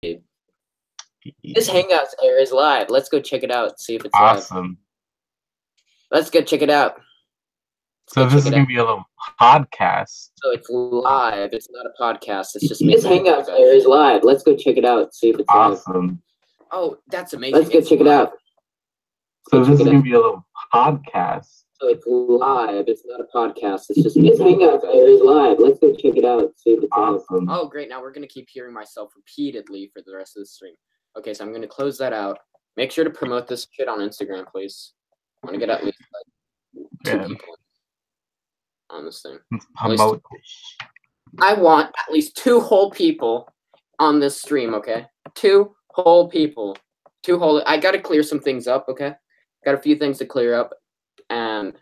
This Hangouts air is live. Let's go check it out. See if it's awesome. Live. Let's go check it out. So this is gonna be a little podcast. So it's live. It's not a podcast. It's just this Hangouts air is live. Let's go check it out. See if it's awesome. Live. Oh, that's amazing. Let's go check it out. So this is gonna be a little podcast. So it's live. It's not a podcast. It's just this Hangouts air is live. Let's go check it out. See if it's awesome. Live. Oh, great! Now we're gonna keep hearing myself repeatedly for the rest of the stream. Okay, so I'm gonna close that out. Make sure to promote this shit on Instagram, please. I want to get at least like 2 people on this thing. Promote. I want at least 2 whole people on this stream. Okay, 2 whole people. 2 whole. I gotta clear some things up. Okay, got a few things to clear up, and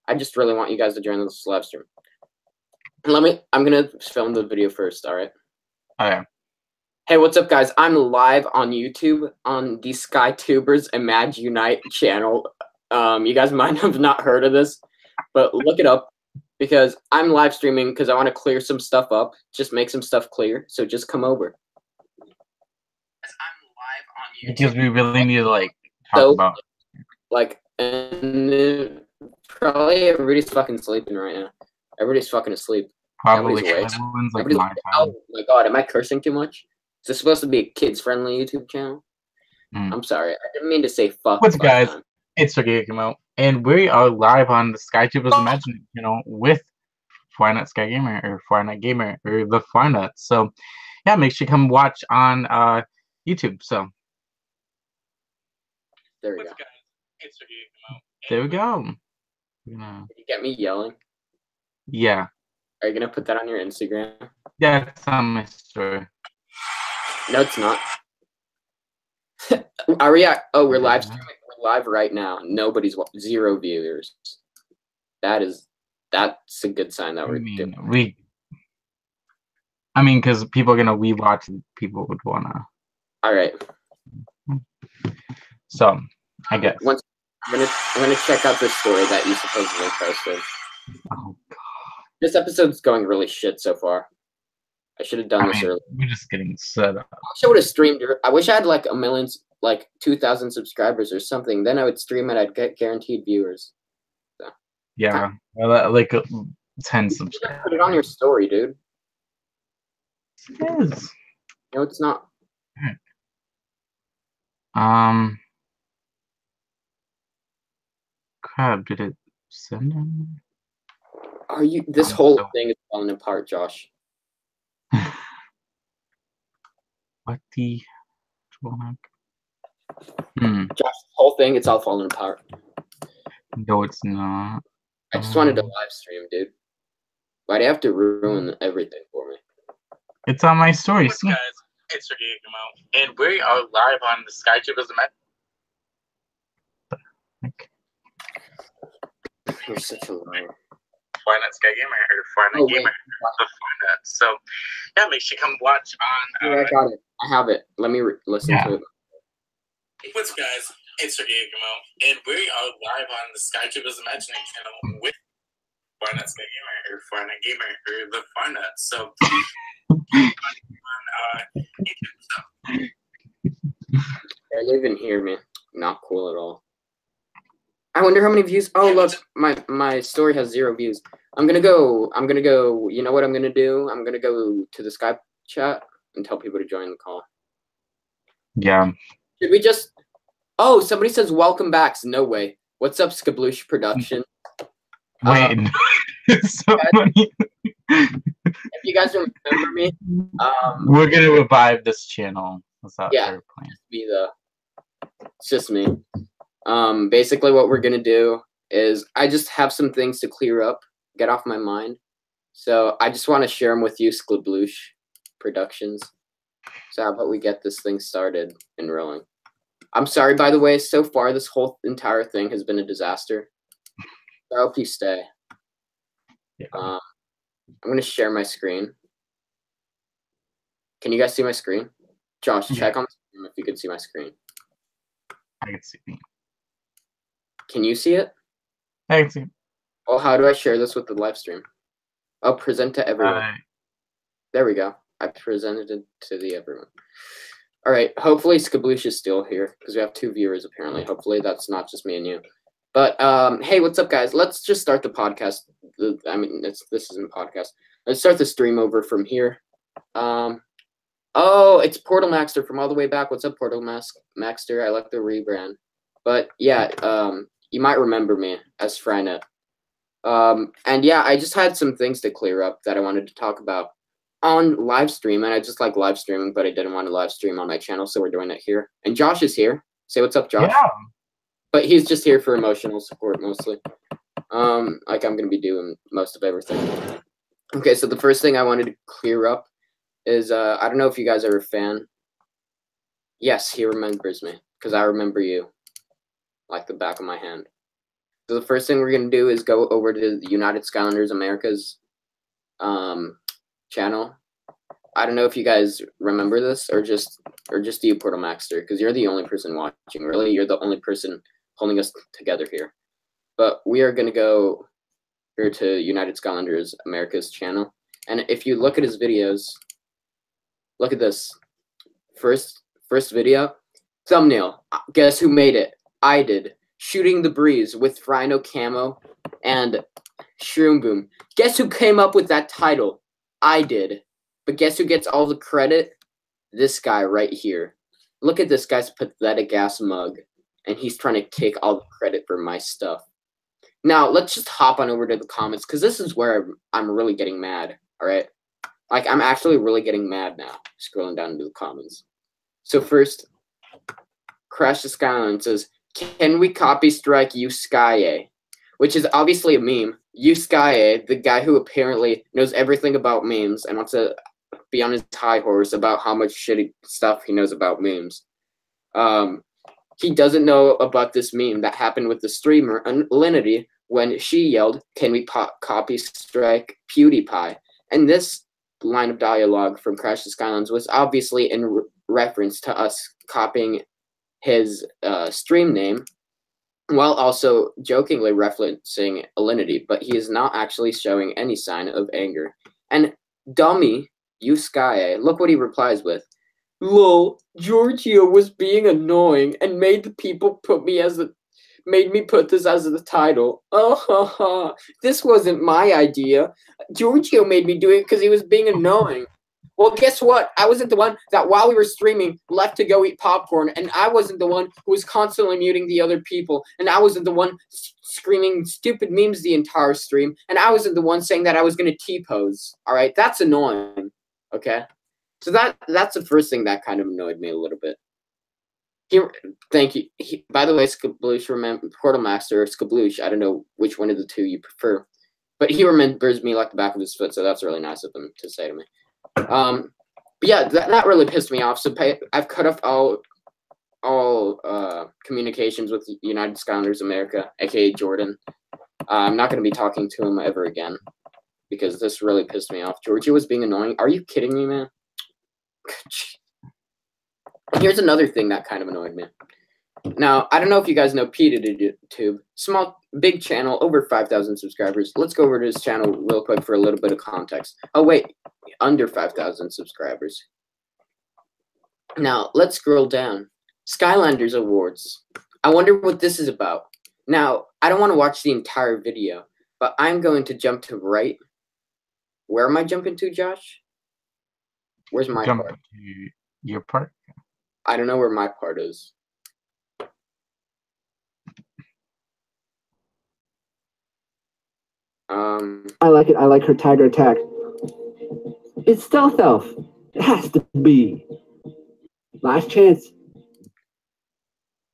I just really want you guys to join this live stream. I'm gonna film the video first. All right. Okay. Hey, what's up, guys? I'm live on YouTube on the SkyTubers Imag-Unite channel. You guys might have not heard of this, but look it up because I'm live streaming because I want to clear some stuff up, just make some stuff clear. So just come over. I'm live on YouTube. Because we really need to talk about and probably everybody's fucking sleeping right now. Everybody's fucking asleep. Probably everyone's my time. Oh my god, am I cursing too much? Is this supposed to be a kids-friendly YouTube channel? I'm sorry. I didn't mean to say fuck. What's up, guys? It's Ricky, and we are live on the SkyTubers Imagine channel with Flynut Sky Gamer or Flynut Gamer or the Flynut. So, yeah, make sure you come watch on YouTube. So, there we go. Guys? It's Ricky, there we go. Did you get me yelling? Yeah. Are you gonna put that on your Instagram? Yeah, it's on my story. No, it's not. Are we at? Oh, we're live streaming. We're live right now. Nobody's 0 viewers. That's a good sign that we're doing. Because people are gonna rewatch and people would wanna. All right. So, I guess. I'm gonna check out the story that you supposedly posted. Oh God. This episode's going really shit so far. I should have done this earlier. We're just getting set up. I wish I would have streamed. I wish I had like 2,000 subscribers or something. Then I would stream it. I'd get guaranteed viewers. So. Yeah, well, 10 subscribers. Put it on your story, dude. It is. No, it's not. Crap! Did it send them? Are you? This whole thing is falling apart, Josh. What the? Josh, the whole thing, it's all falling apart. No, it's not. I just wanted to live stream, dude. Why do you have to ruin everything for me? It's on my story. What's guys? It's Ricky, and we are live on the SkyTubers Imagine. You're such a liar. Flynut Sky Gamer or Flynut Gamer, the Flynut. So, yeah, make sure you come watch on. I got it. I have it. Let me listen to it. What's up, guys? It's Ricky, and we are live on the SkyTubers Imagining channel with Flynut Sky Gamer or Flynut Gamer or the Flynut. So, I didn't even hear me. Not cool at all. I wonder how many views. Oh, look, my story has 0 views. I'm gonna go. You know what I'm gonna do? I'm gonna go to the Skype chat and tell people to join the call. Yeah. Should we just? Oh, somebody says welcome back. No way. What's up, Skabloosh Production? Wait, so funny. If you guys remember me, we're gonna revive this channel. What's that? Yeah, it's just me. Basically what we're gonna do is I just have some things to clear up, get off my mind. So I just want to share them with you, Skabloosh Productions. So how about we get this thing started and rolling? I'm sorry, by the way, so far this whole entire thing has been a disaster. I hope you stay. Yeah. I'm gonna share my screen. Can you guys see my screen? Josh, check on the screen if you can see my screen. I can see me. Can you see it? I can see it. Well, how do I share this with the live stream? Oh, present to everyone. There we go. I presented it to everyone. All right. Hopefully Skabloosh is still here because we have 2 viewers apparently. Hopefully that's not just me and you. But hey, what's up, guys? Let's just start the podcast. I mean, this isn't a podcast. Let's start the stream over from here. Oh, it's Portal Maxter from all the way back. What's up, Portal Maxter? I like the rebrand. But yeah, you might remember me as Frynet. And yeah, I just had some things to clear up that I wanted to talk about on live stream, and I just like live streaming, but I didn't want to live stream on my channel, so we're doing it here. And Josh is here. Say what's up, Josh. Yeah. But he's just here for emotional support mostly. Like I'm gonna be doing most of everything. Okay, so the first thing I wanted to clear up is I don't know if you guys are a fan. Yes, he remembers me because I remember you like the back of my hand. So the first thing we're gonna do is go over to the United Skylanders America's channel. I don't know if you guys remember this or just you, Portal Maxter, because you're the only person watching. Really, you're the only person holding us together here. But we are gonna go here to United Skylanders America's channel, and if you look at his videos, look at this first video thumbnail. Guess who made it? I did. Shooting the Breeze with Rhino Camo and Shroom Boom. Guess who came up with that title? I did. But guess who gets all the credit? This guy right here. Look at this guy's pathetic ass mug. And he's trying to take all the credit for my stuff. Now, let's just hop on over to the comments, because this is where I'm really getting mad, alright? Like, I'm actually really getting mad now, scrolling down into the comments. So first, Crash the Skyline says, can we copy strike Yuskaye? Which is obviously a meme. Yuskaye, the guy who apparently knows everything about memes and wants to be on his high horse about how much shitty stuff he knows about memes. He doesn't know about this meme that happened with the streamer Alinity when she yelled, can we copy strike PewDiePie? And this line of dialogue from Crash the Skylines was obviously in reference to us copying his stream name, while also jokingly referencing Alinity, but he is not actually showing any sign of anger. And dummy, Yuskaye, look what he replies with. Lol, Giorgio was being annoying and made the people made me put this as the title. This wasn't my idea. Giorgio made me do it because he was being annoying. Well, guess what? I wasn't the one that while we were streaming left to go eat popcorn, and I wasn't the one who was constantly muting the other people, and I wasn't the one screaming stupid memes the entire stream, and I wasn't the one saying that I was going to T-pose. All right, that's annoying. Okay, so that's the first thing that kind of annoyed me a little bit. Thank you. By the way, Skabloosh, remember Portal Maxter or Skabloosh. I don't know which one of the two you prefer, but he remembers me like the back of his foot, so that's really nice of him to say to me. But yeah, that really pissed me off. So I've cut off all communications with United Skylanders America, aka Jordan. I'm not going to be talking to him ever again because this really pissed me off. Georgia was being annoying. Are you kidding me, man? Here's another thing that kind of annoyed me. Now, I don't know if you guys know PewDiePie, big channel, over 5,000 subscribers. Let's go over to his channel real quick for a little bit of context. Oh, wait, under 5,000 subscribers. Now, let's scroll down. Skylanders Awards. I wonder what this is about. Now, I don't want to watch the entire video, but I'm going to jump to right. Where am I jumping to, Josh? Where's my part? To your part? I don't know where my part is. I like it. I like her tiger attack. It's Stealth Elf. It has to be. Last chance.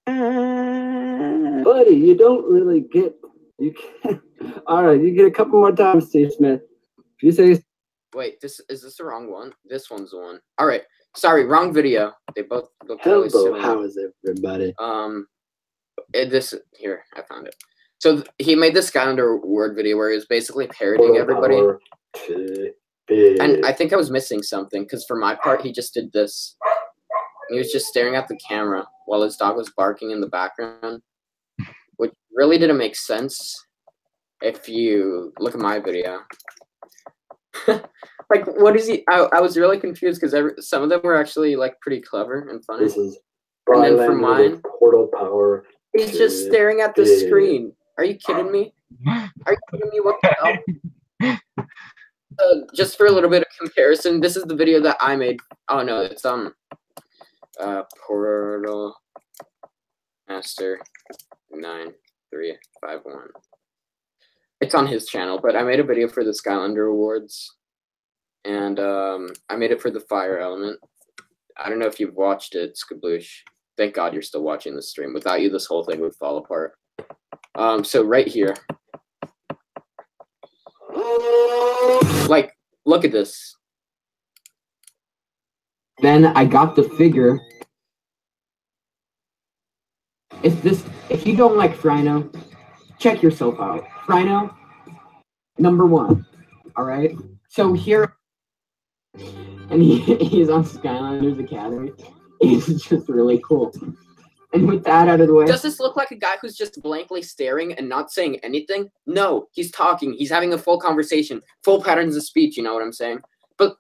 Buddy, you don't really get. You can't. All right, you get a couple more times, Steve Smith. If you say. Wait, is this the wrong one? This one's the one. All right, sorry, wrong video. They both look really similar. How is everybody? Here, I found it. So he made this Skylander Award video where he was basically parodying everybody. And I think I was missing something because for my part, he just did this. He was just staring at the camera while his dog was barking in the background, which really didn't make sense if you look at my video. Like, what is he? I was really confused because some of them were actually like pretty clever and funny. This is And then for Skylanders mine, with portal power. he's just staring at the screen. Are you kidding me? Are you kidding me? What the hell? Just for a little bit of comparison, this is the video that I made. Oh no, it's Portal Master 9351. It's on his channel, but I made a video for the Skylander Awards, and I made it for the Fire Element. I don't know if you've watched it, Skabloosh. Thank God you're still watching the stream. Without you, this whole thing would fall apart. So right here, like, look at this. Then I got the figure. If you don't like Frino, check yourself out. Frino, #1. All right. So here, and he's on Skylanders Academy. It's just really cool. And with that out of the way, Does this look like a guy who's just blankly staring and not saying anything? No, he's talking. He's having a full conversation, full patterns of speech. You know what I'm saying? But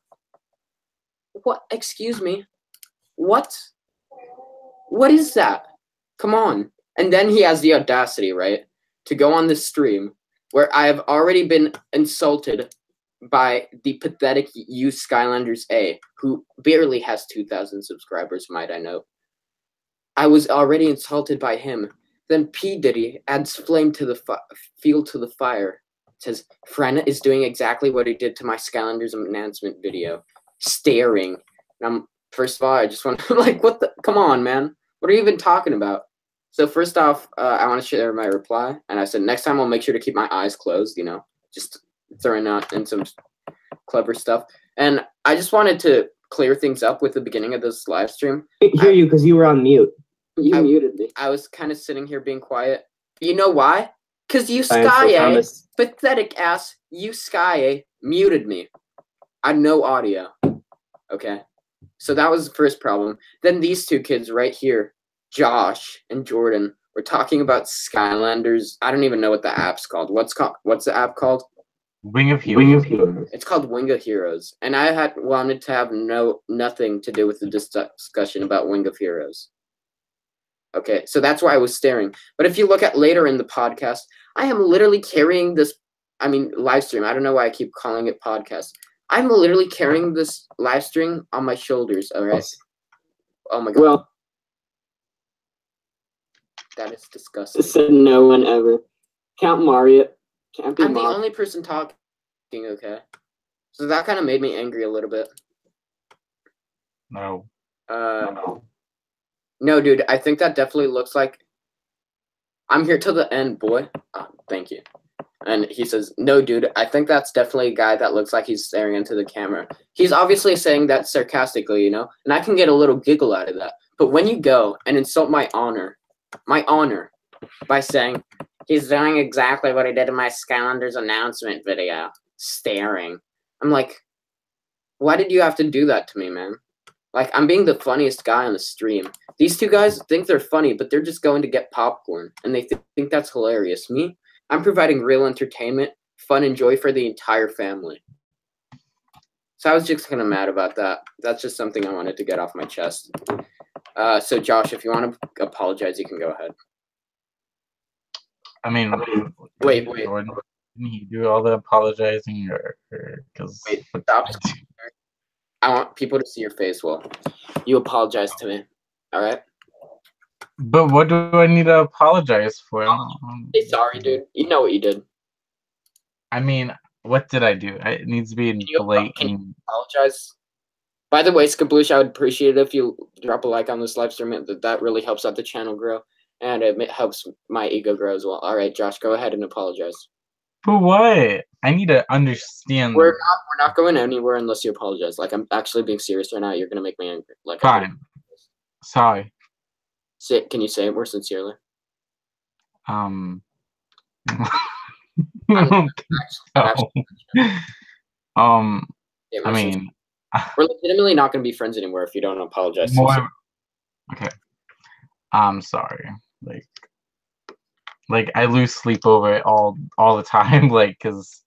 what? Excuse me. What? What is that? Come on. And then he has the audacity, right, to go on this stream where I have already been insulted by the pathetic you Skylanders A, who barely has 2,000 subscribers, might I note. I was already insulted by him. Then P. Diddy adds flame to the fuel to the fire. Says, Frena is doing exactly what he did to my Skylanders announcement video. Staring. And first of all, I just want to, like, what the, come on, man. What are you even talking about? So first off, I want to share my reply. And I said, next time I'll make sure to keep my eyes closed, you know, just throwing out in some clever stuff. And I just wanted to clear things up with the beginning of this live stream. I hear you because you were on mute. You muted me. I was kind of sitting here being quiet. You know why? Because you Sky pathetic ass, you Sky muted me. I had no audio. Okay. So that was the first problem. Then these two kids right here, Josh and Jordan, were talking about Skylanders. I don't even know what the app's called. What's the app called? Wing of Heroes. It's called Wing of Heroes. And I had wanted to have nothing to do with the discussion about Wing of Heroes. Okay, so that's why I was staring. But if you look at later in the podcast, I am literally carrying this, live stream. I don't know why I keep calling it podcast. I'm literally carrying this live stream on my shoulders, all right? Oh my God. Well, that is disgusting. said no one ever. Count Mario. I'm the only person talking, okay? So that kind of made me angry a little bit. No. No, dude, I think that definitely looks like I'm here till the end, boy. Oh, thank you. And he says, no, dude, I think that's definitely a guy that looks like he's staring into the camera. He's obviously saying that sarcastically, you know, and I can get a little giggle out of that. But when you go and insult my honor, by saying he's doing exactly what he did in my Skylanders announcement video, staring, I'm like, why did you have to do that to me, man? Like, I'm being the funniest guy on the stream. These two guys think they're funny, but they're just going to get popcorn, and they think that's hilarious. Me, I'm providing real entertainment, fun, and joy for the entire family. So I was just kind of mad about that. That's just something I wanted to get off my chest. So Josh, if you want to apologize, you can go ahead. Wait. Jordan, didn't he do all the apologizing, or because? Wait, stop. I want people to see your face. Well, you apologize to me. All right. But what do I need to apologize for? Say sorry, dude. You know what you did. What did I do? It needs to be blatant. Can you apologize? By the way, Skabloosh, I would appreciate it if you drop a like on this live stream. That really helps out the channel grow, and it helps my ego grow as well. All right, Josh, go ahead and apologize. For what? I need to understand. We're not going anywhere unless you apologize. Like, I'm actually being serious right now. You're gonna make me angry. Like, fine. Sorry. Can you say it more sincerely? No. We're legitimately not going to be friends anymore if you don't apologize. Okay. I'm sorry. Like I lose sleep over it all the time, like, cause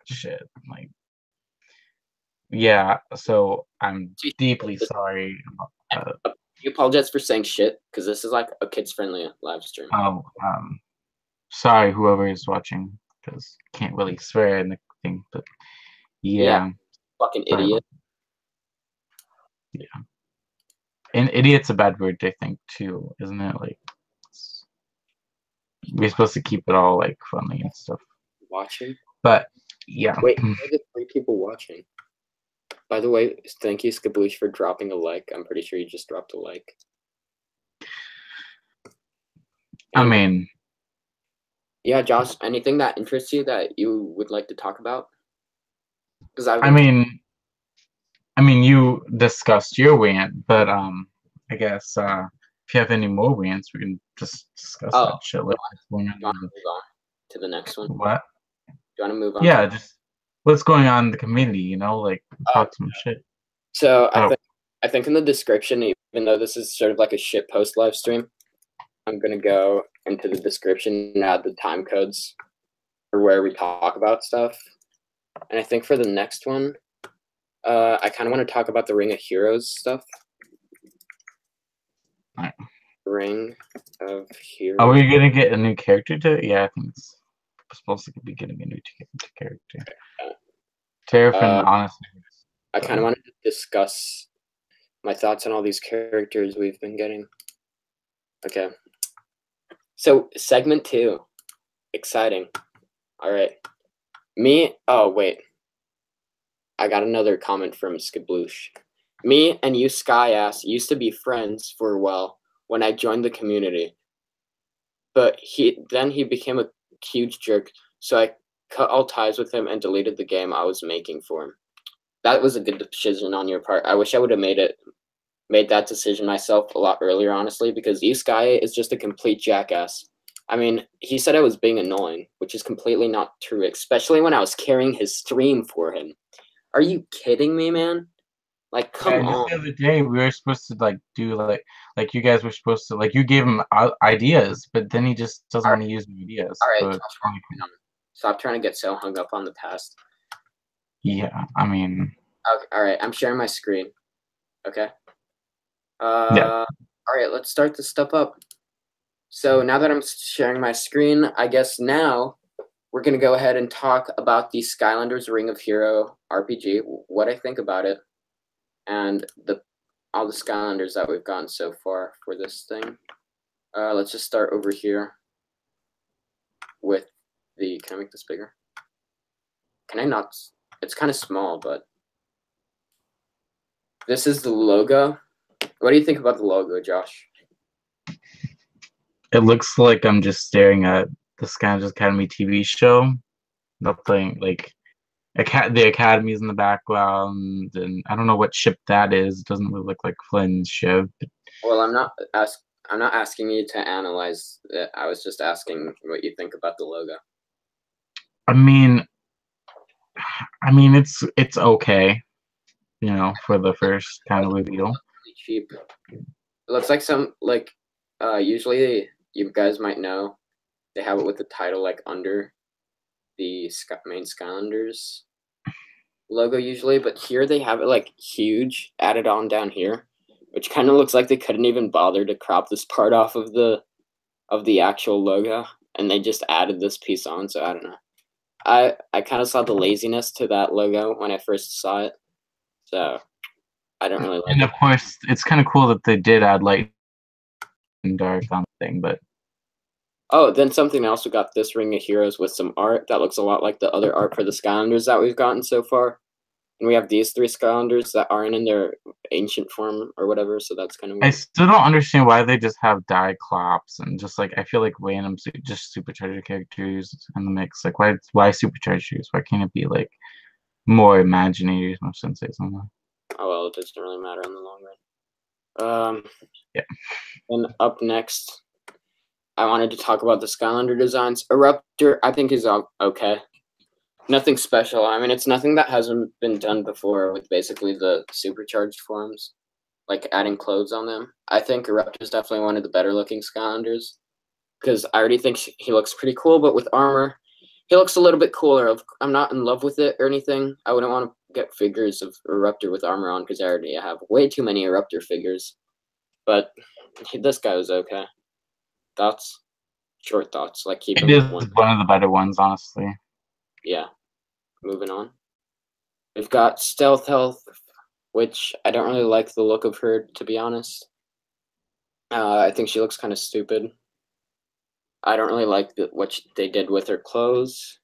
shit, like. Yeah, so I'm deeply sorry about that. You apologize for saying shit because this is like a kids-friendly live stream. Oh, sorry whoever is watching, because can't really swear in the thing, but yeah. Fucking Sorry idiot. Yeah. And idiot's a bad word, I think, too, isn't it? Like, we're supposed to keep it all like funny and stuff. Watching? But yeah. Wait, are the 3 people watching? By the way, thank you, Skaboosh, for dropping a like. I'm pretty sure you just dropped a like. I mean, yeah, Josh, anything that interests you that you would like to talk about? Because I mean, you discussed your rant, but I guess if you have any more rants, we can just discuss that shit. Like, do you want to move on to the next one? What? Do you want to move on? Yeah, just what's going on in the community, you know, like talk some shit. So I think in the description, even though this is sort of like a shit post live stream, I'm gonna go into the description and add the time codes for where we talk about stuff. And I think for the next one, I kind of want to talk about the Ring of Heroes stuff. Right. Ring of Heroes. Are we gonna get a new character to? Yeah, I think it's supposed to be getting a new character. Terrapin, honestly. I kind of wanted to discuss my thoughts on all these characters we've been getting. Okay. So, segment 2. Exciting. All right. Oh, wait. I got another comment from Skabloosh. Me and you, Skyass, used to be friends for a while when I joined the community. But then he became a huge jerk, so I cut all ties with him and deleted the game I was making for him. That was a good decision on your part. I wish I would have made that decision myself a lot earlier, honestly, because you, Sky, is just a complete jackass. I mean, he said I was being annoying, which is completely not true, especially when I was carrying his stream for him. Are you kidding me, man? Like, come on. The other day, we were supposed to like do like you guys were supposed to like you gave him ideas, but then he just doesn't want to use the ideas. All right, stop trying to get so hung up on the past. Yeah, I mean. Okay, all right, I'm sharing my screen. Okay. Yeah. All right, let's start this stuff up. So now that I'm sharing my screen, I guess now we're gonna go ahead and talk about the Skylanders Ring of Hero RPG, what I think about it, and all the Skylanders that we've gotten so far for this thing. Let's just start over here with the. Can I make this bigger? Can I not? It's kind of small, but this is the logo. What do you think about the logo, Josh? It looks like I'm just staring at the Skylanders Academy TV show. Nothing like the Academy's in the background, and I don't know what ship that is. It doesn't really look like Flynn's ship. Well, I'm not asking you to analyze it. I was just asking what you think about the logo. I mean, it's okay, you know, for the first kind of reveal. Really cheap. It looks like some usually you guys might know they have it with the title like under the main Skylanders logo usually, but here they have it like huge added on down here, which kind of looks like they couldn't even bother to crop this part off of the actual logo, and they just added this piece on. So I don't know. I kind of saw the laziness to that logo when I first saw it, so I don't really like it. And of course, it's kind of cool that they did add light and dark on the thing, but oh, then something else, we got this Ring of Heroes with some art that looks a lot like the other art for the Skylanders that we've gotten so far. And we have these 3 Skylanders that aren't in their ancient form or whatever, so that's kind of weird. I still don't understand why they just have Diclops and just like I feel like random just supercharger characters in the mix. Like why superchargers? Why can't it be like more Imaginators, more Senseis on that? Oh well, it doesn't really matter in the long run. Yeah. And up next, I wanted to talk about the Skylander designs. Eruptor, I think, is okay. Nothing special. I mean, it's nothing that hasn't been done before with basically the supercharged forms, like adding clothes on them. I think Eruptor is definitely one of the better looking Skylanders because I already think he looks pretty cool, but with armor, he looks a little bit cooler. I'm not in love with it or anything. I wouldn't want to get figures of Eruptor with armor on because I already have way too many Eruptor figures. But this guy was okay. Thoughts? Short thoughts. Like keep It is one of the better ones, honestly. Yeah. Moving on. We've got Stealth Health, which I don't really like the look of her, to be honest. I think she looks kind of stupid. I don't really like what they did with her clothes.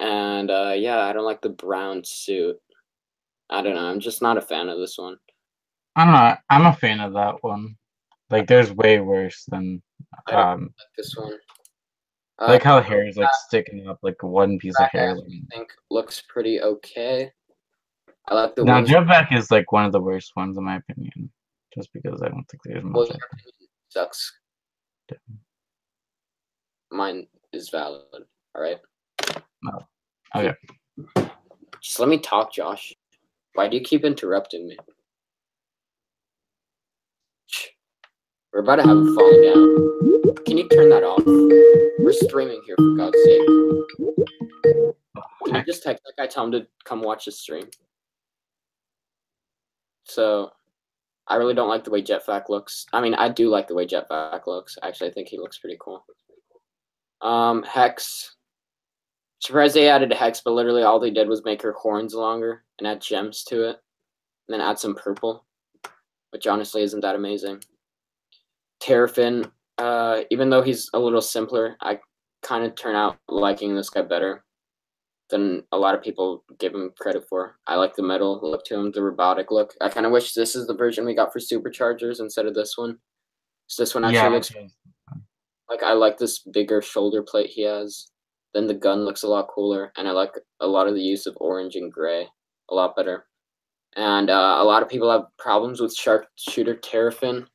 And yeah, I don't like the brown suit. I don't know. I'm just not a fan of this one. I don't know. I'm a fan of that one. Like, there's way worse than I don't like this one. like how the hair is like sticking up, like one piece of hair. I think looks pretty okay. I like the Now, wings. Jetpack is like one of the worst ones in my opinion, just because I don't think there's much. Well, your opinion sucks. Mine is valid. All right. No. Okay. Just let me talk, Josh. Why do you keep interrupting me? We're about to have a falling down. Can you turn that off? We're streaming here, for God's sake. Can you just text that guy, tell him to come watch the stream? So, I really don't like the way Jetpack looks. I mean, I do like the way Jetpack looks. Actually, I think he looks pretty cool. Hex. Surprised they added a Hex, but literally all they did was make her horns longer and add gems to it. And then add some purple, which honestly isn't that amazing. Terrafin, even though he's a little simpler, I kind of turn out liking this guy better than a lot of people give him credit for. I like the metal look to him, the robotic look. I kind of wish this is the version we got for Superchargers instead of this one. So this one actually looks like I like this bigger shoulder plate he has. Then the gun looks a lot cooler, and I like a lot of the use of orange and gray a lot better. And a lot of people have problems with Sharpshooter Terrafin,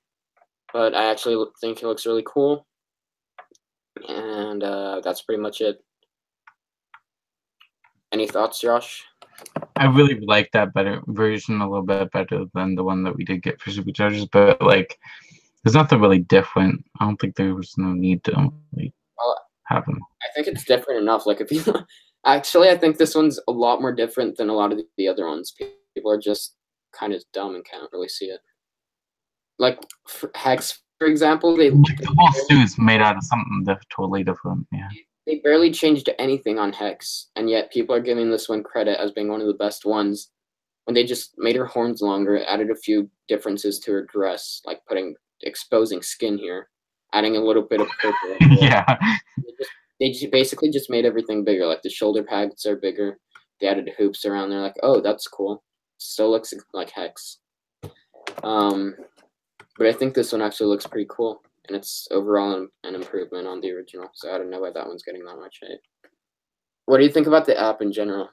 but I actually think he looks really cool. And that's pretty much it. Any thoughts, Josh? I really like that better version a little bit better than the one that we did get for Superchargers, but like, there's nothing really different. I don't think there was no need to have them. I think it's different enough. Like if you actually, I think this one's a lot more different than a lot of the other ones. People are just kind of dumb and can't really see it. Like Hex, for example, the whole suit is made out of something totally different. Yeah. They barely changed anything on Hex, and yet people are giving this one credit as being one of the best ones when they just made her horns longer, added a few differences to her dress, like exposing skin here, adding a little bit of purple. Yeah. They basically just made everything bigger. Like the shoulder pads are bigger. They added hoops around there. Like, oh, that's cool. Still looks like Hex. But I think this one actually looks pretty cool. And it's overall an improvement on the original. So I don't know why that one's getting that much hate. What do you think about the app in general?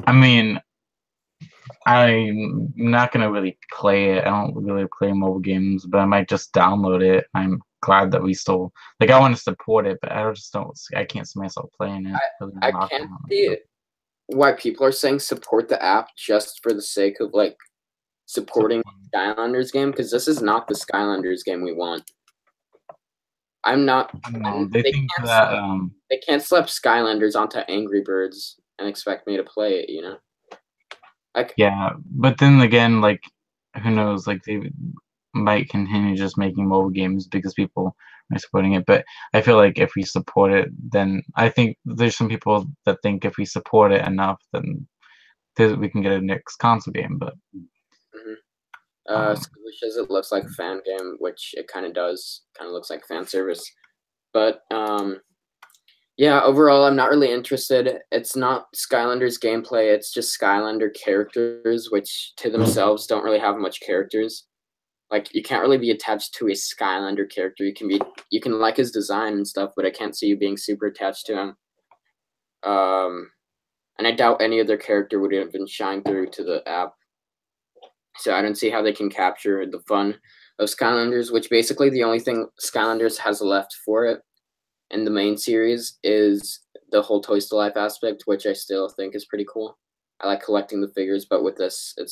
I mean, I'm not going to really play it. I don't really play mobile games, but I might just download it. I'm glad that we still, like, I want to support it, but I can't see myself playing it. I can't see why people are saying support the app just for the sake of, like, supporting Skylanders game, because this is not the Skylanders game we want. I'm not. They think that they can't slap Skylanders onto Angry Birds and expect me to play it. You know. Yeah, but then again, like, who knows? Like, they might continue just making mobile games because people are supporting it. But I feel like if we support it, then I think there's some people that think if we support it enough, then we can get a next console game. But Squishes, it looks like a fan game, which it kind of does. Kind of looks like fan service. But yeah, overall, I'm not really interested. It's not Skylanders gameplay. It's just Skylander characters, which to themselves don't really have much characters. Like, you can't really be attached to a Skylander character. You can like his design and stuff, but I can't see you being super attached to him. And I doubt any other character would have been shined through to the app. So I don't see how they can capture the fun of Skylanders, which basically the only thing Skylanders has left for it in the main series is the whole Toys to Life aspect, which I still think is pretty cool. I like collecting the figures, but with this, they're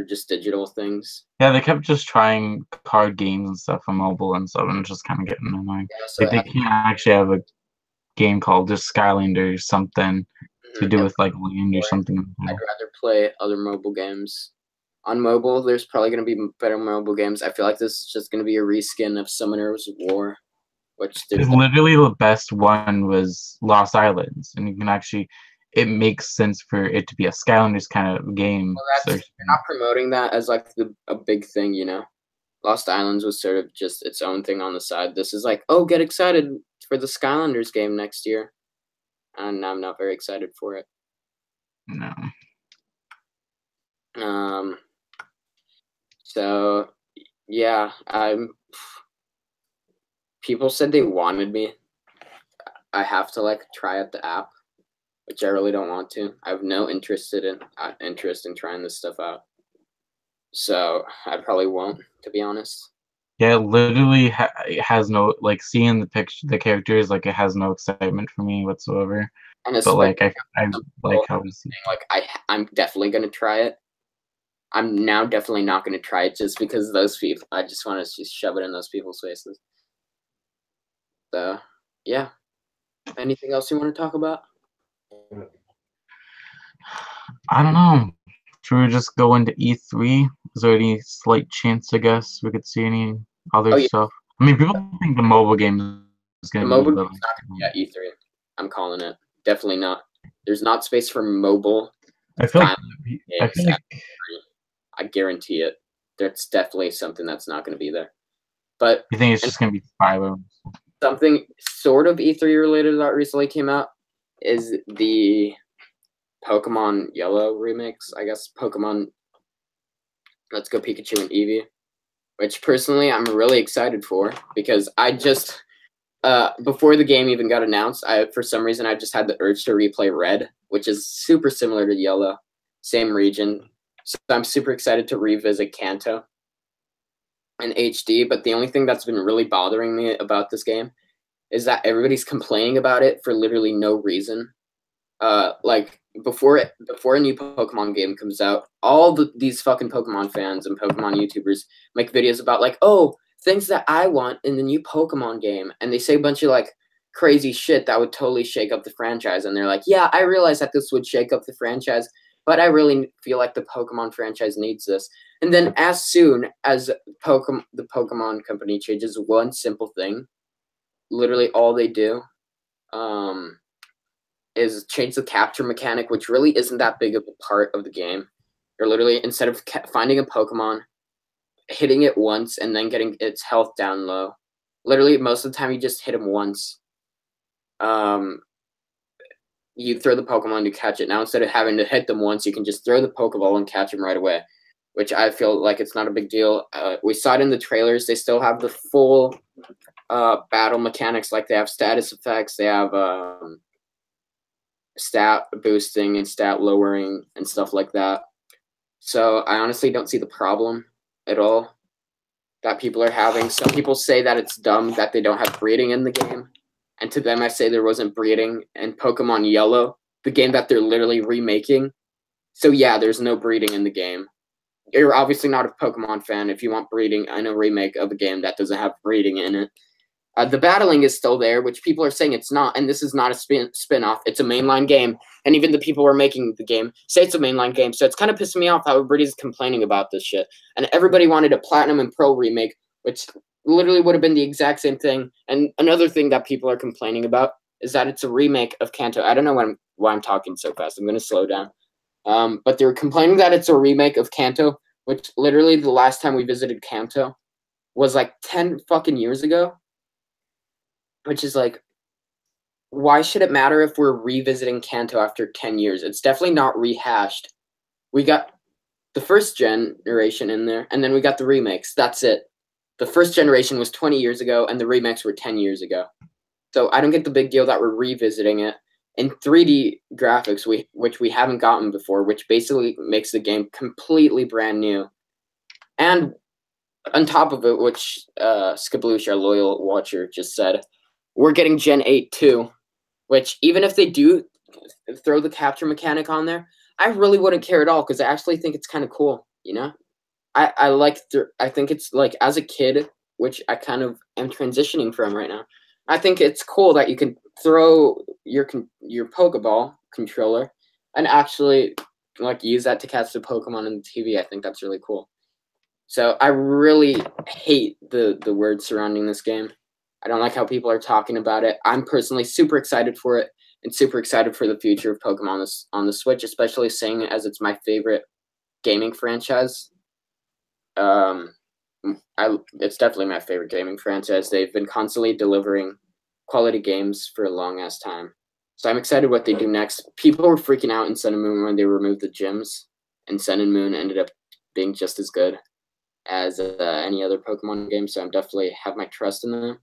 just digital things. Yeah, they kept just trying card games and stuff on mobile and stuff, and it's just kind of getting annoying. Yeah, so they can't actually have a game called just Skylanders something to do with like land or something. I'd rather play other mobile games. On mobile, there's probably going to be better mobile games. I feel like this is just going to be a reskin of Summoner's War, which there's literally the best one was Lost Islands, and you can actually, it makes sense for it to be a Skylanders kind of game. Well, they're not promoting that as like a big thing, you know. Lost Islands was sort of just its own thing on the side. This is like, oh, get excited for the Skylanders game next year, and I'm not very excited for it. No. So yeah, people said they wanted me. I have to like try out the app, which I really don't want to. I have no interest in trying this stuff out. So I probably won't, to be honest. Yeah, it literally it has no, like, seeing the characters, like, it has no excitement for me whatsoever. And but like I like how it's like I'm definitely gonna try it. I'm now definitely not gonna try it just because those people. I just want to just shove it in those people's faces. So yeah. Anything else you want to talk about? I don't know. Should we just go into E3? Is there any slight chance, I guess, we could see any other stuff? I mean, people think the mobile game is going to be... The mobile game's not going to be at E3. I'm calling it. Definitely not. There's not space for mobile. I feel like I guarantee it. That's definitely something that's not going to be there. But you think it's just going to be 5 of them? Something sort of E3 related that recently came out is the Pokemon Yellow remix, I guess. Pokemon Let's Go Pikachu and Eevee, which personally I'm really excited for because I just before the game even got announced, for some reason I just had the urge to replay Red, which is super similar to Yellow, same region. So I'm super excited to revisit Kanto in HD, but the only thing that's been really bothering me about this game is that everybody's complaining about it for literally no reason. Like before a new Pokemon game comes out, all these fucking Pokemon fans and Pokemon YouTubers make videos about like, oh, things that I want in the new Pokemon game, and they say a bunch of like crazy shit that would totally shake up the franchise, and they're like, yeah, I realize that this would shake up the franchise, but I really feel like the Pokemon franchise needs this. And then as soon as the Pokemon company changes one simple thing, literally all they do is change the capture mechanic, which really isn't that big of a part of the game. You're literally, instead of finding a Pokemon, hitting it once and then getting its health down low. Literally, most of the time you just hit them once. You throw the Pokemon to catch it. Now, instead of having to hit them once, you can just throw the Pokeball and catch them right away, which I feel like it's not a big deal. We saw it in the trailers. They still have the full battle mechanics. Like, they have status effects. They have stat boosting and stat lowering and stuff like that. So I honestly don't see the problem at all that people are having. Some people say that it's dumb that they don't have breeding in the game. And to them, I say there wasn't breeding in Pokemon Yellow, the game that they're literally remaking. So yeah, there's no breeding in the game. You're obviously not a Pokemon fan if you want breeding in a remake of a game that doesn't have breeding in it. The battling is still there, which people are saying it's not, and this is not a spin-off. It's a mainline game, and even the people who are making the game say it's a mainline game, so it's kind of pissing me off how everybody's complaining about this shit. And everybody wanted a Platinum and Pro remake, which literally would have been the exact same thing. And another thing that people are complaining about is that it's a remake of Kanto. I don't know why I'm talking so fast. I'm going to slow down. But they're complaining that it's a remake of Kanto, which literally the last time we visited Kanto was like 10 fucking years ago. Which is like, why should it matter if we're revisiting Kanto after 10 years? It's definitely not rehashed. We got the first generation in there, and then we got the remakes. That's it. The first generation was 20 years ago, and the remakes were 10 years ago. So I don't get the big deal that we're revisiting it in 3D graphics, which we haven't gotten before, which basically makes the game completely brand new. And on top of it, which Skabloosh, our loyal watcher, just said, we're getting Gen 8 too, which even if they do throw the capture mechanic on there, I really wouldn't care at all because I actually think it's kind of cool, you know? I think it's like, as a kid, which I kind of am transitioning from right now, I think it's cool that you can throw your Pokeball controller and actually like use that to catch the Pokemon on the TV. I think that's really cool. So I really hate the words surrounding this game. I don't like how people are talking about it. I'm personally super excited for it and super excited for the future of Pokemon on the Switch, especially seeing it as it's my favorite gaming franchise. It's definitely my favorite gaming franchise. They've been constantly delivering quality games for a long ass time. So I'm excited what they do next. People were freaking out in Sun and Moon when they removed the gyms, and Sun and Moon ended up being just as good as any other Pokemon game. So I'm definitely have my trust in them.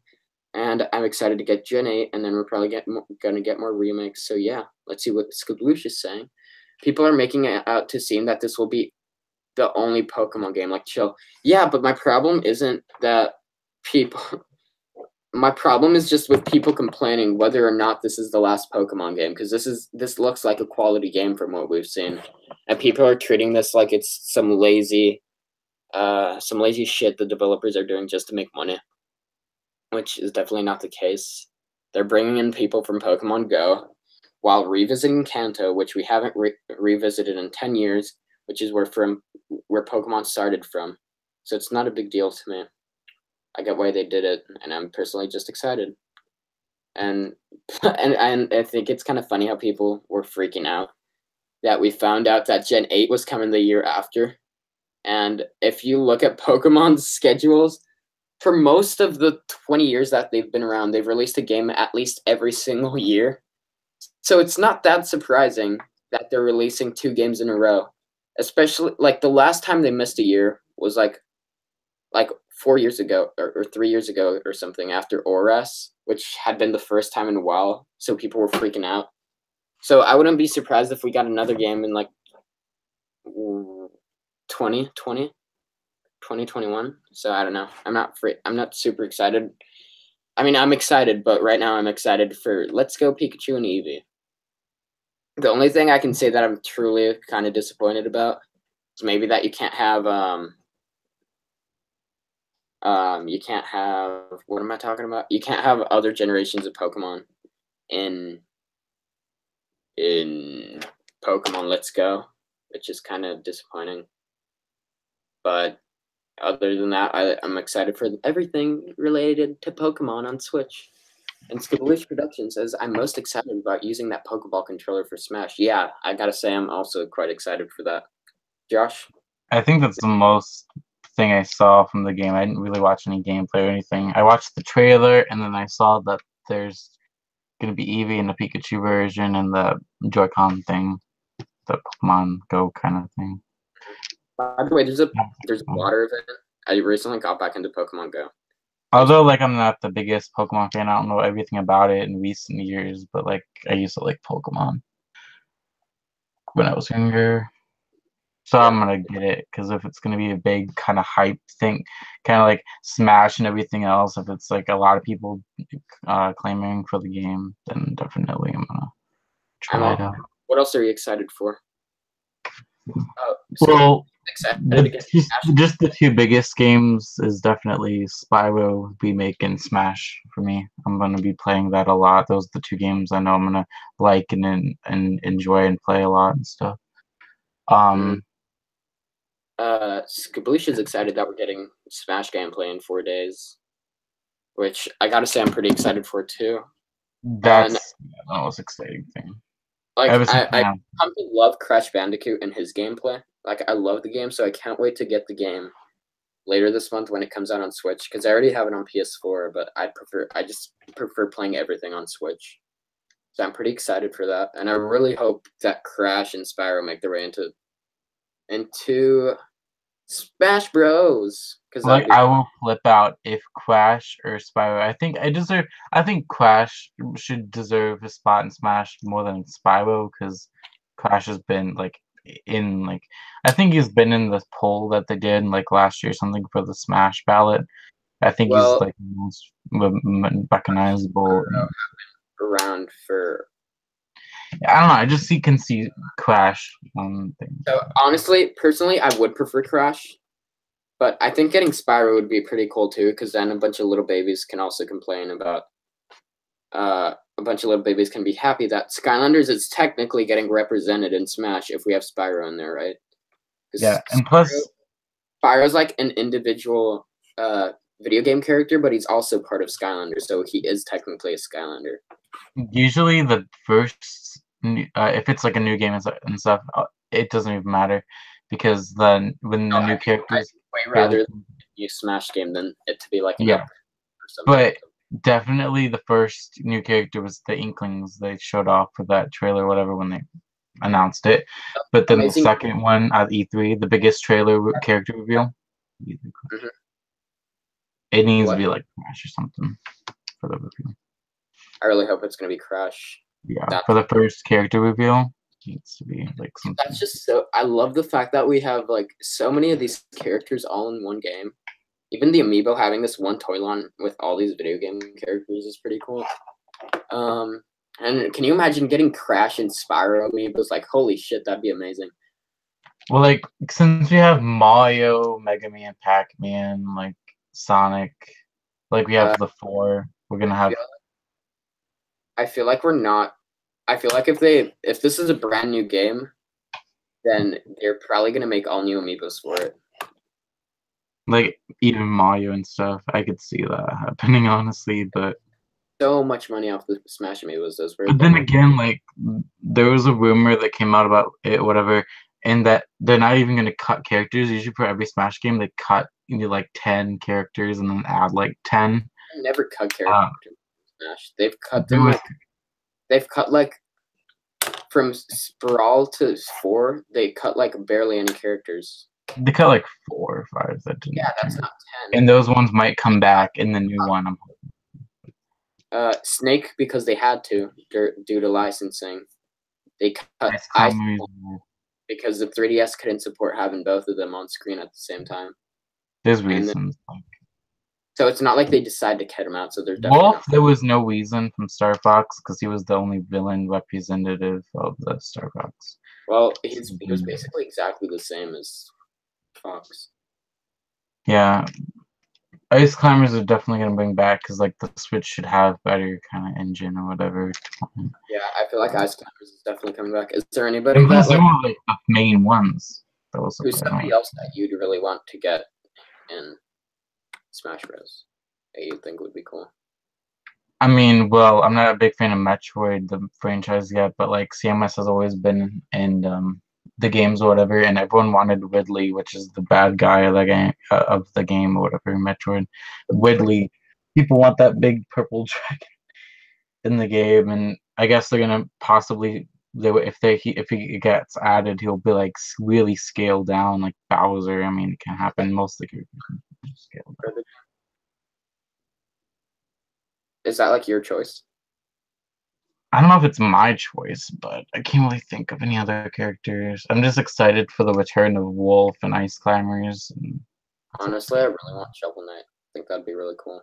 And I'm excited to get Gen 8, and then we're probably going to get more remakes. So yeah, let's see what Skablush is saying. People are making it out to seem that this will be the only Pokemon game. Like, chill. Yeah, but my problem isn't that people... My problem is just with people complaining whether or not this is the last Pokemon game, because this looks like a quality game from what we've seen. And people are treating this like it's some lazy shit the developers are doing just to make money, which is definitely not the case. They're bringing in people from Pokemon Go while revisiting Kanto, which we haven't revisited in 10 years, which is where Pokemon started from. So it's not a big deal to me. I get why they did it, and I'm personally just excited. And I think it's kind of funny how people were freaking out that we found out that Gen 8 was coming the year after. And if you look at Pokemon's schedules, for most of the 20 years that they've been around, they've released a game at least every single year. So it's not that surprising that they're releasing 2 games in a row. Especially, like, the last time they missed a year was, like 4 years ago or 3 years ago or something after ORAS, which had been the first time in a while. So people were freaking out. So I wouldn't be surprised if we got another game in, like, 2021. So I don't know. I'm not super excited. I mean, I'm excited, but right now I'm excited for Let's Go Pikachu and Eevee. The only thing I can say that I'm truly kind of disappointed about is maybe that you can't have what am I talking about? You can't have other generations of Pokemon in Pokemon Let's Go, which is kind of disappointing. But other than that, I'm excited for everything related to Pokemon on Switch. And Skablush Production says, I'm most excited about using that Pokeball controller for Smash. Yeah, I gotta say I'm also quite excited for that. Josh? I think that's the most thing I saw from the game. I didn't really watch any gameplay or anything. I watched the trailer, and then I saw that there's going to be Eevee in the Pikachu version and the Joy-Con thing, the Pokemon Go kind of thing. By the way, there's a water event. I recently got back into Pokemon Go. Although, like, I'm not the biggest Pokemon fan, I don't know everything about it in recent years, but, like, I used to like Pokemon when I was younger. So I'm going to get it, because if it's going to be a big kind of hype thing, kind of like Smash and everything else, if it's, like, a lot of people clamoring for the game, then definitely I'm going to try it out. What else are you excited for? Well, just the 2 biggest games is definitely Spyro remake and Smash for me. I'm going to be playing that a lot. Those are the 2 games I know I'm going to like and enjoy and play a lot and stuff. Skablush is excited that we're getting Smash gameplay in 4 days, which I gotta say I'm pretty excited for too. That's the most exciting thing. Like, I come to love Crash Bandicoot and his gameplay. Like, I love the game, so I can't wait to get the game later this month when it comes out on Switch, because I already have it on PS4, but I just prefer playing everything on Switch. So I'm pretty excited for that, and I really hope that Crash and Spyro make their way into Smash Bros. Because like, I will flip out if Crash or Spyro. I think Crash should deserve a spot in Smash more than Spyro, because Crash has been I think he's been in the poll that they did like last year or something for the Smash ballot. I think he's like the most recognizable around for. I don't know. I just can see Crash on things. So honestly, personally, I would prefer Crash, but I think getting Spyro would be pretty cool too, because then a bunch of little babies can also complain about a bunch of little babies can be happy that Skylanders is technically getting represented in Smash if we have Spyro in there, right? Yeah, and plus Spyro's like an individual video game character, but he's also part of Skylanders, so he is technically a Skylander. Usually the first, if it's like a new game and stuff, it doesn't even matter, because then when the new characters, I'd way rather use Smash game than it to be like yeah, but definitely the first new character was the Inklings. They showed off for that trailer, or whatever, when they announced it. But then the second one at E3, the biggest trailer character reveal, it needs to be like Crash or something for the reveal. I really hope it's gonna be Crash. Yeah, for the first character reveal, it needs to be like something. That's just so. I love the fact that we have like so many of these characters all in one game. Even the amiibo having this one toy line with all these video game characters is pretty cool. And can you imagine getting Crash and Spyro amiibos? Like, holy shit, that'd be amazing. Well, like, since we have Mario, Mega Man, Pac-Man, like Sonic, like we have the 4, we're gonna have. I feel like we're not. I feel like if this is a brand new game, then they're probably gonna make all new amiibos for it. Like even Mario and stuff, I could see that happening, honestly, but so much money off the Smash amiibos. But then again, like there was a rumor that came out about it, whatever, and that they're not even gonna cut characters. Usually for every Smash game, they cut like 10 characters and then add like 10. They never cut characters in Smash. They've cut them like from Sprawl to 4. They cut like barely any characters. They cut like 4 or 5. That didn't. Yeah, that's not 10. And those ones might come back in the new one. Snake, because they had to due to licensing. They cut Ice because the 3DS couldn't support having both of them on screen at the same time. There's reasons. So it's not like they decided to cut him out. So there's definitely Wolf, there was no reason from Star Fox because he was the only villain representative of the Star Fox. Well, he was basically exactly the same as Fox. Yeah, Ice Climbers are definitely gonna bring back because like the Switch should have better kind of engine or whatever. Yeah, I feel like Ice Climbers is definitely coming back. Is there anybody that like the main ones? Who's somebody else that you'd really want to get in Smash Bros. That you think would be cool? I mean, well, I'm not a big fan of Metroid, the franchise, yet, but like CMS has always been in the games or whatever, and everyone wanted Ridley, which is the bad guy of the game or whatever. Metroid, Ridley. People want that big purple dragon in the game, and I guess they're gonna possibly if he gets added, he'll be like really scaled down like Bowser. I mean, it can happen. Most of the characters can scale down. Is that like your choice? I don't know if it's my choice, but I can't really think of any other characters. I'm just excited for the return of Wolf and Ice Climbers. Honestly, I really want Shovel Knight. I think that'd be really cool.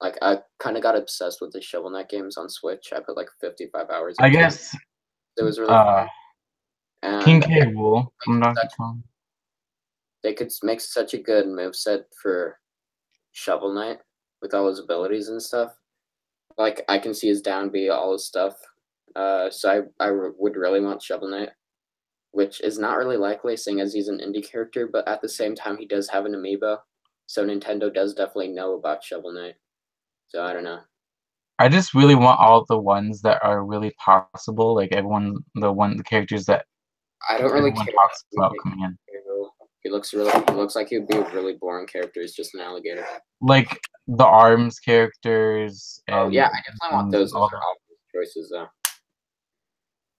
Like, I kind of got obsessed with the Shovel Knight games on Switch. I put like 55 hours into I guess it was really fun. King K. Rool from Donkey Kong. They could make such a good moveset for Shovel Knight with all his abilities and stuff. Like, I can see his down B, all his stuff. So I would really want Shovel Knight, which is not really likely, seeing as he's an indie character, but at the same time, he does have an amiibo. So Nintendo does definitely know about Shovel Knight. So I don't know. I just really want all the ones that are really possible, like the characters that I don't really care about coming in. He looks like he would be a really boring character. He's just an alligator. Like the ARMS characters. And, yeah, I definitely want those. Those are obvious choices, though.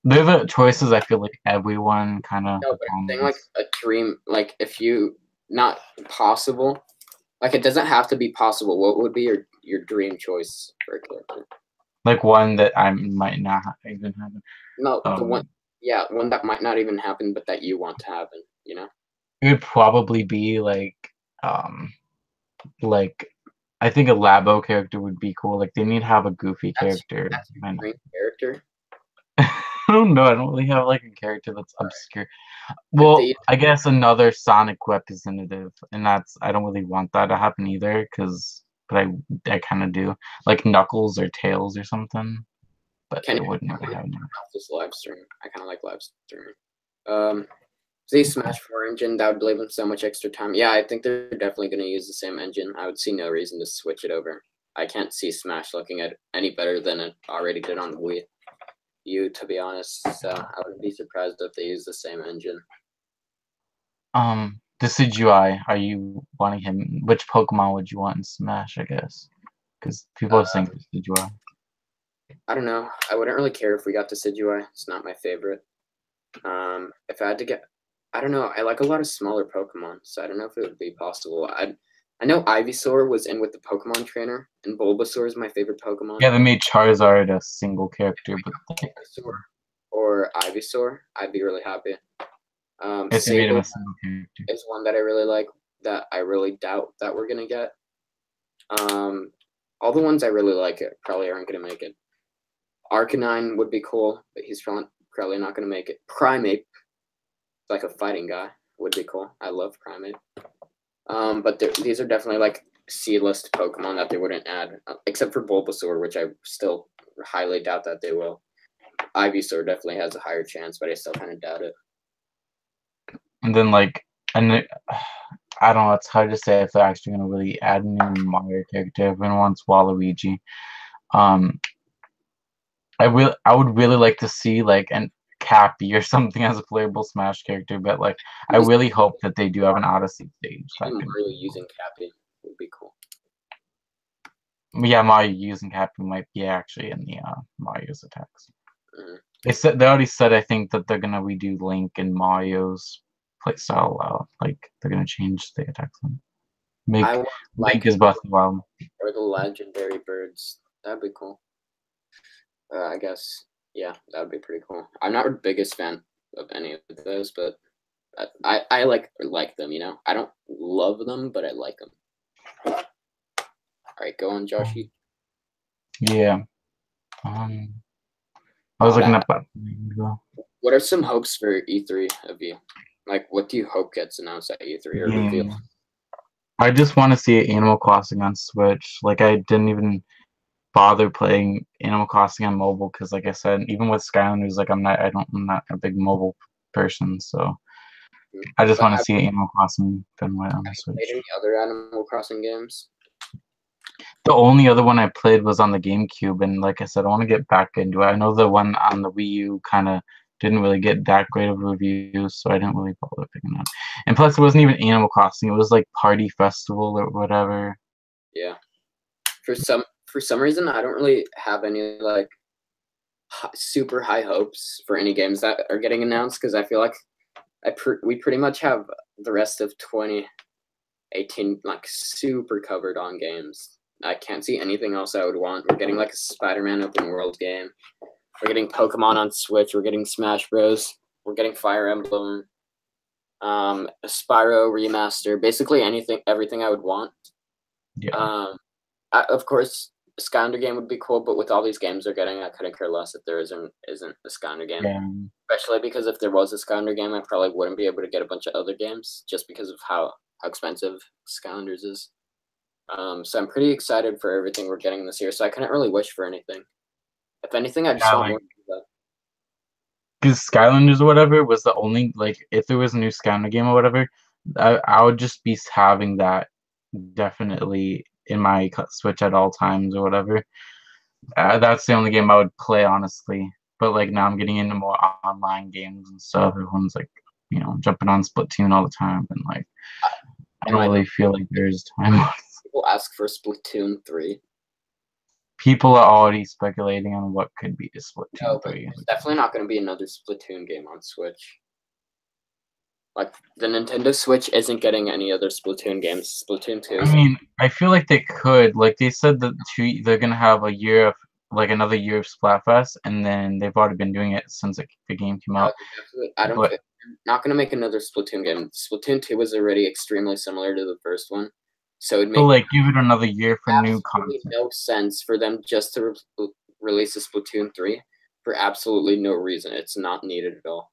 They're the choices I feel like everyone kind of. No, but I'm saying like a dream, like if you not possible, like it doesn't have to be possible. What would be your dream choice for a character? Like one that I might not even happen. No, the one that might not even happen, but that you want to happen. You know. It would probably be like I think a Labo character would be cool. Like they need to have a goofy character. That's your dream character. I don't know. I don't really have like a character that's obscure. Well, I guess another Sonic representative, and I don't really want that to happen either, because but I kind of do. Like Knuckles or Tails or something. But Can it you wouldn't really have off this live stream? I kind of like live streaming. The Smash 4 engine, that would leave them so much extra time. Yeah, I think they're definitely going to use the same engine. I would see no reason to switch it over. I can't see Smash looking at any better than it already did on Wii U, to be honest. So I wouldn't be surprised if they use the same engine. The CGI, are you wanting him? Which Pokemon would you want in Smash, I guess? Because people are saying CGI. I don't know. I wouldn't really care if we got the Decidueye. It's not my favorite. If I had to get, I don't know. I like a lot of smaller Pokemon, so I don't know if it would be possible. I know Ivysaur was in with the Pokemon trainer, and Bulbasaur is my favorite Pokemon. Yeah, they made Charizard a single character, but Bulbasaur or Ivysaur, I'd be really happy. if they made him Sable a single character. is one that I really like, that I really doubt that we're gonna get. All the ones I really like probably aren't gonna make it. Arcanine would be cool, but he's probably not gonna make it. Primeape, like a fighting guy, would be cool. I love Primeape. But these are definitely like C-list Pokemon that they wouldn't add, except for Bulbasaur, which I still highly doubt that they will. Ivysaur definitely has a higher chance, but I still kind of doubt it. And then like, and I don't know. It's hard to say if they're actually gonna really add a new Mario character. Everyone wants Waluigi. I would really like to see like an Cappy or something as a playable Smash character, but like I really hope that they do have an Odyssey stage. Mario using Cappy would be cool. Yeah, Mario using Cappy might be actually in the Mario's attacks. Mm. They already said I think that they're gonna redo Link and Mario's playstyle. Like they're gonna change the attacks. Make Link is both wild. Or the legendary birds. That'd be cool. I guess, yeah, that would be pretty cool. I'm not the biggest fan of any of those, but I like them, you know? I don't love them, but I like them. All right, go on, Joshy. Yeah. I was looking up that. What are some hopes for E3 of you? Like, what do you hope gets announced at E3 or revealed? I just want to see Animal Crossing on Switch. Like, I didn't even bother playing Animal Crossing on mobile because, like I said, even with Skylanders, like I'm not a big mobile person, so I just want to see Animal Crossing on Switch. Played any other Animal Crossing games? The only other one I played was on the GameCube, and like I said, I want to get back into it. I know the one on the Wii U kind of didn't really get that great of reviews, so I didn't really bother picking it up. And plus, it wasn't even Animal Crossing; it was like Party Festival or whatever. Yeah. For some reason, I don't really have any like super high hopes for any games that are getting announced because I feel like we pretty much have the rest of 2018 like super covered on games. I can't see anything else I would want. We're getting like a Spider-Man open world game. We're getting Pokemon on Switch. We're getting Smash Bros. We're getting Fire Emblem, a Spyro remaster. Basically everything I would want. Yeah. Of course, a Skylander game would be cool, but with all these games they're getting, I couldn't care less if there isn't a Skylander game. Yeah. Especially because if there was a Skylander game, I probably wouldn't be able to get a bunch of other games just because of how expensive Skylanders is. So I'm pretty excited for everything we're getting this year. So I couldn't really wish for anything. If anything, I just want more. Because Skylanders or whatever was the only, like, if there was a new Skylander game or whatever, I would just be having that definitely in my Switch at all times or whatever. That's the only game I would play, honestly. But, like, now I'm getting into more online games and stuff. Everyone's, like, you know, jumping on Splatoon all the time. And, like, I don't really feel like there's time. People ask for Splatoon 3. People are already speculating on what could be a Splatoon 3. There's definitely not going to be another Splatoon game on Switch. Like, the Nintendo Switch isn't getting any other Splatoon games. Splatoon 2. I mean, I feel like they could. Like, they said that they're going to have a year of, like, another year of Splatfest, and then they've already been doing it since the game came out. I'm not going to make another Splatoon game. Splatoon 2 was already extremely similar to the first one. So it'd make give it another year for new content. No sense for them just to release a Splatoon 3 for absolutely no reason. It's not needed at all.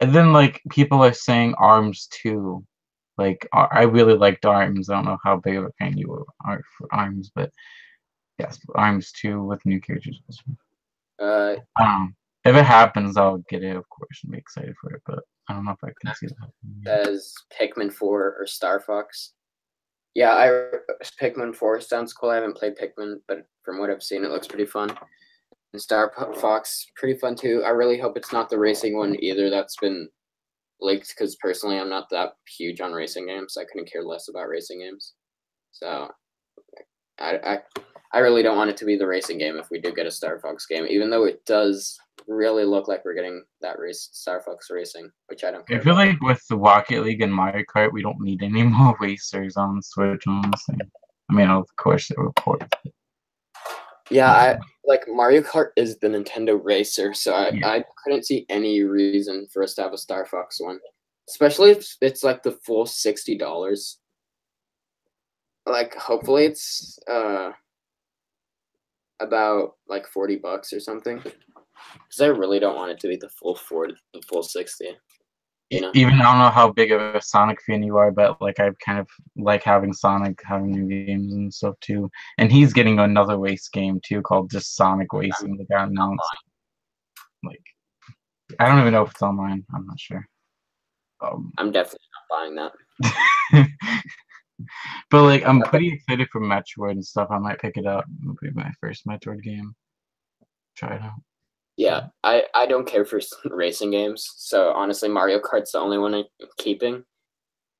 And then, like, people are saying ARMS 2. Like I really liked Arms. I don't know how big of a fan you are for Arms, but yes, Arms 2 with new characters. If it happens, I'll get it, of course, and be excited for it. But I don't know if I can see that happening. As Pikmin 4 or Star Fox. Yeah, Pikmin 4 sounds cool. I haven't played Pikmin, but from what I've seen, it looks pretty fun. And Star Fox, pretty fun too. I really hope it's not the racing one either that's been leaked, because personally I'm not that huge on racing games. I couldn't care less about racing games. So I really don't want it to be the racing game if we do get a Star Fox game, even though it does really look like we're getting that Star Fox Racing, which I don't care I feel about. like with the Rocket League and Mario Kart, we don't need any more racers on Switch, honestly. I mean, of course, it will port. Yeah, like Mario Kart is the Nintendo racer, so I couldn't see any reason for us to have a Star Fox one, especially if it's like the full $60. Like, hopefully it's about like $40 or something, because I really don't want it to be the full 60. You know? Even I don't know how big of a Sonic fan you are, but like I kind of like having Sonic having new games and stuff too. And he's getting another race game too called just Sonic Racing that got announced. Like, I don't even know if it's online. I'm not sure. I'm definitely not buying that. But like, I'm pretty excited for Metroid and stuff. I might pick it up. It'll be my first Metroid game. Try it out. Yeah, I don't care for racing games, so honestly, Mario Kart's the only one I'm keeping.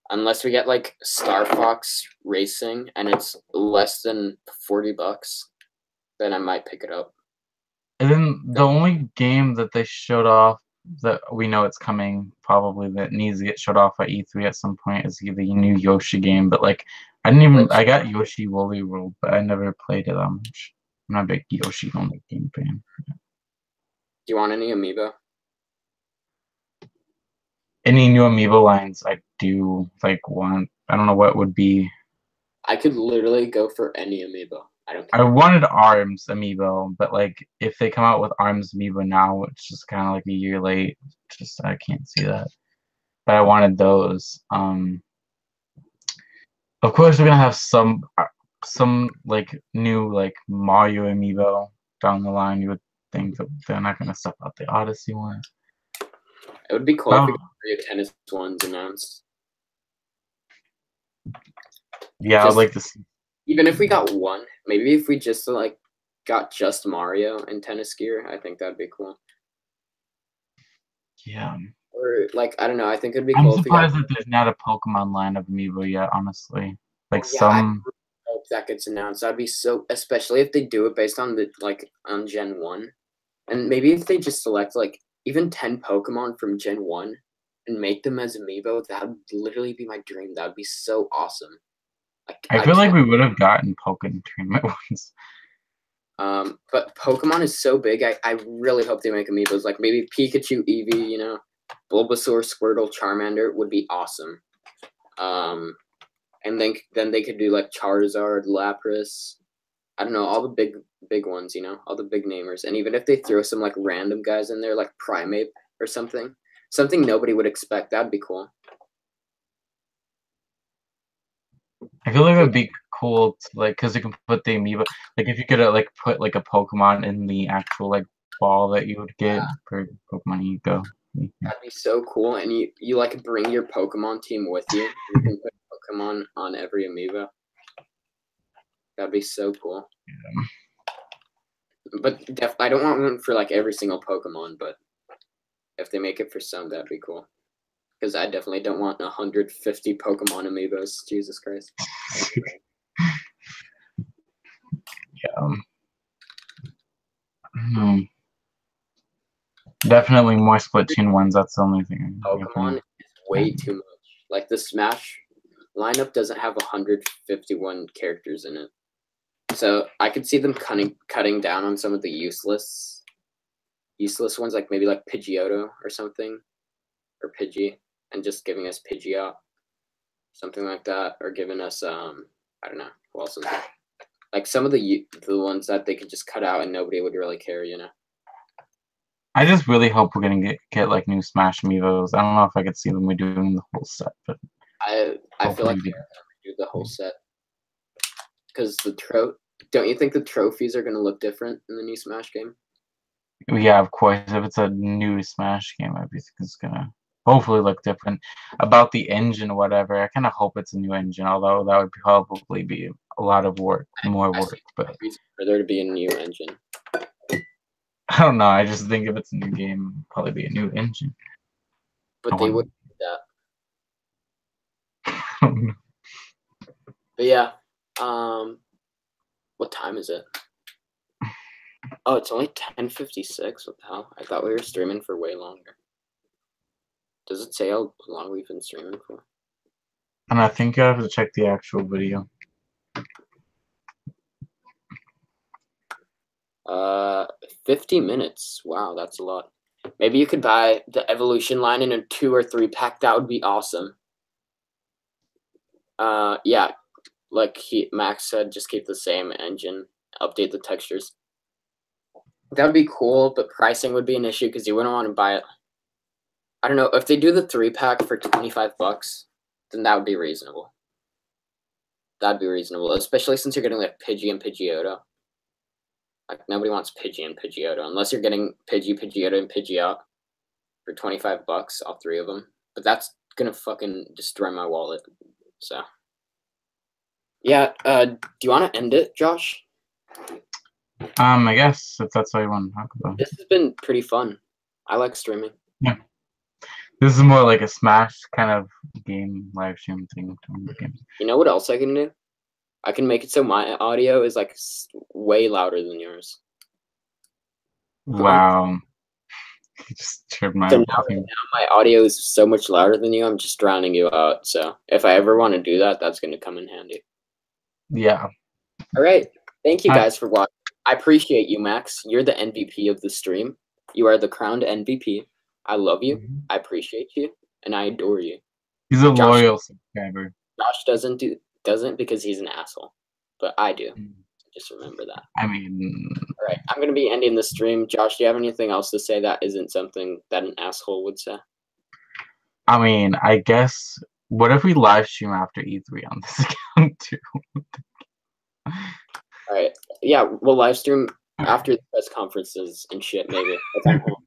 Unless we get like Star Fox Racing and it's less than $40, then I might pick it up. And then the only game that they showed off that we know it's coming, probably that needs to get showed off at E3 at some point, is the new Yoshi game. But like, I got Yoshi Woolly World, but I never played it that much. I'm not a big Yoshi only game fan. Do you want any amiibo? Any new amiibo lines I do like want. I don't know what would be. I could literally go for any amiibo. I don't care. I wanted Arms amiibo, but like if they come out with Arms amiibo now, it's just kind of like a year late. Just I can't see that. But I wanted those. Of course, we're gonna have some like new like Mario amiibo down the line. You would think that they're not gonna step out the Odyssey one. It would be cool if we got Mario Tennis ones announced. Yeah, I'd like to see. Even if we got one, maybe if we just like got just Mario and tennis gear, I think that'd be cool. Yeah. Or like, I don't know, I think it'd be I'm cool surprised that there's not a Pokemon line of amiibo yet, honestly. Like I hope that gets announced. That'd be so, especially if they do it based on the on Gen 1. And maybe if they just select like even 10 Pokemon from Gen 1 and make them as amiibo, that would literally be my dream. That would be so awesome. I feel like we would have gotten Pokemon tournament ones. But Pokemon is so big. I really hope they make amiibos. Like maybe Pikachu, Eevee, you know, Bulbasaur, Squirtle, Charmander would be awesome. And then they could do like Charizard, Lapras. I don't know, all the big ones, you know, all the big namers. And even if they throw some like random guys in there, like Primeape or something nobody would expect, that'd be cool. I feel like it would be cool to, like, because you can put the amiibo, like if you could like put like a Pokemon in the actual like ball that you would get for Pokemon you go. That'd be so cool. And you like bring your Pokemon team with you. You can put Pokemon on every amiibo. That'd be so cool. Yeah. But I don't want one for like every single Pokemon, but if they make it for some, that'd be cool. Because I definitely don't want 150 Pokemon amiibos. Jesus Christ. Yeah. Definitely more Splatoon ones. That's the only thing. Pokemon is way too much. Like the Smash lineup doesn't have 151 characters in it. So I could see them cutting down on some of the useless ones, like maybe like Pidgeotto or something, or Pidgey, and just giving us Pidgeot, something like that, or giving us I don't know who else is there. Like some of the ones that they could just cut out and nobody would really care, you know. I just really hope we're gonna get like new Smash amiibos. I don't know if I could see them redoing the whole set, but I feel like Hopefully they have to redo the whole set because don't you think the trophies are gonna look different in the new Smash game? Yeah, of course. If it's a new Smash game, everything is gonna hopefully look different. About the engine or whatever, I kind of hope it's a new engine, although that would probably be a lot of work, more I work. see But reason for there to be a new engine. I don't know. I just think if it's a new game, it'd probably be a new engine. But I they wouldn't- would do that. But yeah, what time is it? Oh, it's only 10:56. What the hell? I thought we were streaming for way longer. Does it say how long we've been streaming for? And I think I have to check the actual video. 50 minutes. Wow, that's a lot. Maybe you could buy the Evolution line in a 2 or 3 pack. That would be awesome. Yeah, like Max said, just keep the same engine, update the textures. That would be cool, but pricing would be an issue because you wouldn't want to buy it. I don't know, if they do the 3-pack for $25, then that would be reasonable. That'd be reasonable, especially since you're getting like Pidgey and Pidgeotto. Like nobody wants Pidgey and Pidgeotto unless you're getting Pidgey, Pidgeotto, and Pidgeot for $25, all 3 of them. But that's gonna fucking destroy my wallet. So yeah, do you want to end it, Josh? I guess if that's all you want to talk about. This has been pretty fun. I like streaming. Yeah. This is more like a Smash kind of game live stream thing. You know what else I can do? I can make it so my audio is like way louder than yours. Wow. You just tripped my So now my audio is so much louder than you, I'm just drowning you out. So if I ever want to do that, that's going to come in handy. Yeah. All right. Thank you guys for watching. I appreciate you, Max. You're the MVP of the stream. You are the crowned MVP. I love you. I appreciate you. And I adore you. He's a loyal subscriber. Josh doesn't because he's an asshole. But I do. Just remember that. I mean... All right. I'm going to be ending the stream. Josh, do you have anything else to say that isn't something that an asshole would say? I mean, I guess... What if we live stream after E3 on this account, too? All right. Yeah, we'll live stream after the press conferences and shit, maybe. If I'm home.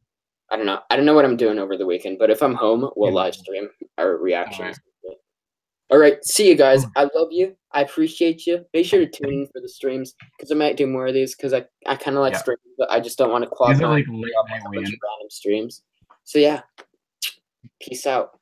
I don't know. I don't know what I'm doing over the weekend, but if I'm home, we'll live stream our reactions. All right. See you guys. I love you. I appreciate you. Make sure to tune in for the streams because I might do more of these because I kind of like streaming, but I just don't want to clog my like up with a bunch of random streams. So yeah. Peace out.